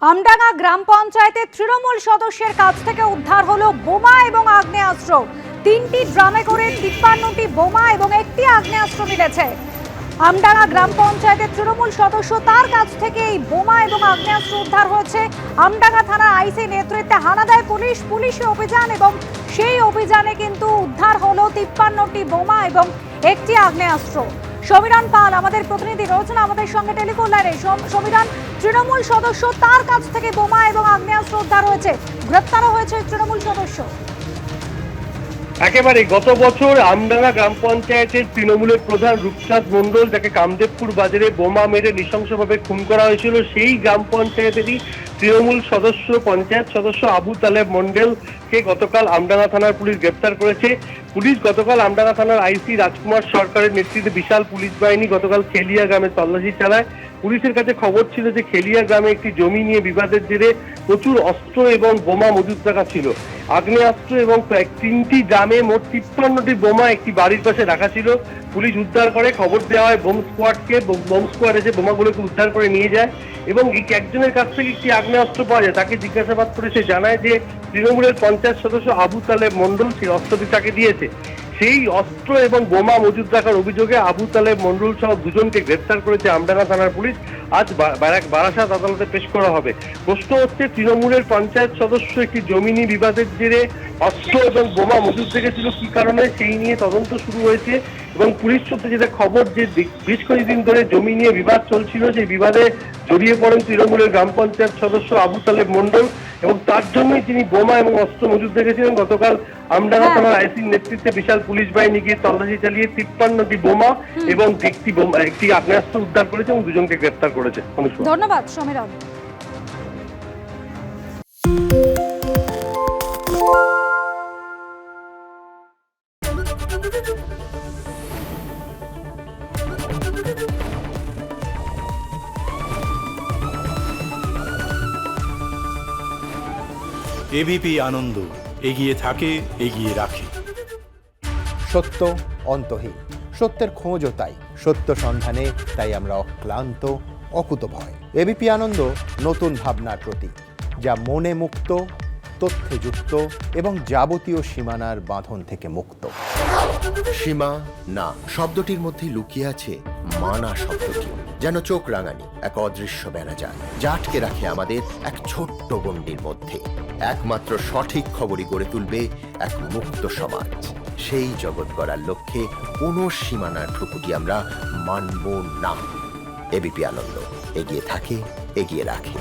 আমডাঙ্গা গ্রাম পঞ্চায়েতের তৃণমূল সদস্যের কাছ থেকে উদ্ধার হলো বোমা এবং আগ্নেয়াস্ত্র। 3টি ড্রামে করে 53টি বোমা এবং একটি আগ্নেয়াস্ত্র মিলেছে। আমডাঙ্গা গ্রাম পঞ্চায়েতের তৃণমূল সদস্য তার কাছ থেকে এই বোমা এবং আগ্নেয়াস্ত্র উদ্ধার হয়েছে। আমডাঙ্গা থানা আইসি নেতৃত্বে হানা দেয় পুলিশের অভিযান এবং সেই অভিযানে কিন্তু উদ্ধার হলো 53টি বোমা এবং একটি আগ্নেয়াস্ত্র। সমীরণ পাল আমাদের প্রতিনিধি রয়েছেন আমাদের সঙ্গে টেলিফোন লাইনে। সমীরণ, তৃণমূল সদস্য তার কাছ থেকে বোমা এবং আগ্নেয়াস্ত্র উদ্ধার হয়েছে, গ্রেপ্তারও হয়েছে তৃণমূল সদস্য। একেবারে গত বছর আমডাঙ্গা গ্রাম পঞ্চায়েতের তৃণমূলের প্রধান রূপচাঁদ মণ্ডল, যাকে কামদেবপুর বাজারে বোমা মেরে নৃশংসভাবে খুন করা হয়েছিল, সেই গ্রাম পঞ্চায়েতেরই তৃণমূল সদস্য পঞ্চায়েত সদস্য আবু তালেব মণ্ডলকে গতকাল আমডাঙ্গা থানার পুলিশ গ্রেপ্তার করেছে। পুলিশ গতকাল আমডাঙ্গা থানার আইসি রাজকুমার সরকারের নেতৃত্বে বিশাল পুলিশ বাহিনী গতকাল খেলিয়া গ্রামে তল্লাশি চালায়। পুলিশের কাছে খবর ছিল যে খেলিয়া গ্রামে একটি জমি নিয়ে বিবাদের জেরে প্রচুর অস্ত্র এবং বোমা মজুত রাখা ছিল। আগ্নেয়াস্ত্র এবং প্রায় 3টি ড্রামে মোট 53টি বোমা একটি বাড়ির পাশে রাখা ছিল। পুলিশ উদ্ধার করে খবর দেওয়া হয় বোম স্কোয়াডকে। বোম স্কোয়াড এসে বোমাগুলোকে উদ্ধার করে নিয়ে যায় এবং একজনের কাছ থেকে একটি আগ্নেয়াস্ত্র পাওয়া যায়। তাকে জিজ্ঞাসাবাদ করে সে জানায় যে তৃণমূলের পঞ্চায়েত সদস্য আবু তালেব মণ্ডল সেই অস্ত্রটি তাকে দিয়েছে। সেই অস্ত্র এবং বোমা মজুত রাখার অভিযোগে আবু তালেব মণ্ডল সহ দুজনকে গ্রেপ্তার করেছে আমডাঙ্গা থানার পুলিশ। আজ বারাসাত আদালতে পেশ করা হবে। প্রশ্ন হচ্ছে, তৃণমূলের পঞ্চায়েত সদস্য একটি জমি নিয়ে বিবাদের জেরে অস্ত্র এবং বোমা মজুত রেখেছিল কি কারণে, সেই নিয়ে তদন্ত শুরু হয়েছে এবং পুলিশ সূত্রে যেটা খবর যে বেশ কয়েকদিন ধরে জমি নিয়ে বিবাদ চলছিল, সেই বিবাদে জড়িয়ে পড়েন তৃণমূলের গ্রাম পঞ্চায়েত সদস্য আবু তালেব মণ্ডল এবং তার জন্যই তিনি বোমা এবং অস্ত্র মজুত রেখেছিলেন। গতকাল আমডাঙ্গা থানার আইসির নেতৃত্বে বিশাল পুলিশ বাহিনী গিয়ে তল্লাশি চালিয়ে 53টি বোমা এবং একটি আগ্নেয়াস্ত্র উদ্ধার করেছে এবং দুজনকে গ্রেপ্তার করেছে। ধন্যবাদ সমীরণ। এবিপি আনন্দ, এগিয়ে থাকে, এগিয়ে রাখে। সত্য অন্তহীন, সত্যের খোঁজও তাই, সত্য সন্ধানে তাই আমরা অক্লান্ত, অকুতভয়। এবিপি আনন্দ নতুন ভাবনার প্রতীক, যা মনে মুক্ত, তথ্যে যুক্ত এবং যাবতীয় সীমানার বাঁধন থেকে মুক্ত। সীমা না শব্দটির মধ্যে লুকিয়ে আছে মানা শব্দটি, যেন চোখ রাঙানি এক অদৃশ্য বেড়াজাল, যা আটকে রাখে আমাদের এক ছোট্ট গণ্ডির মধ্যে। একমাত্র সঠিক খবরই গড়ে তুলবে এক মুক্ত সমাজ। সেই জগৎ গড়ার লক্ষ্যে কোনো সীমানার ঠুকুটি আমরা মানব না। এবিপি আনন্দ, এগিয়ে থাকে, এগিয়ে রাখে।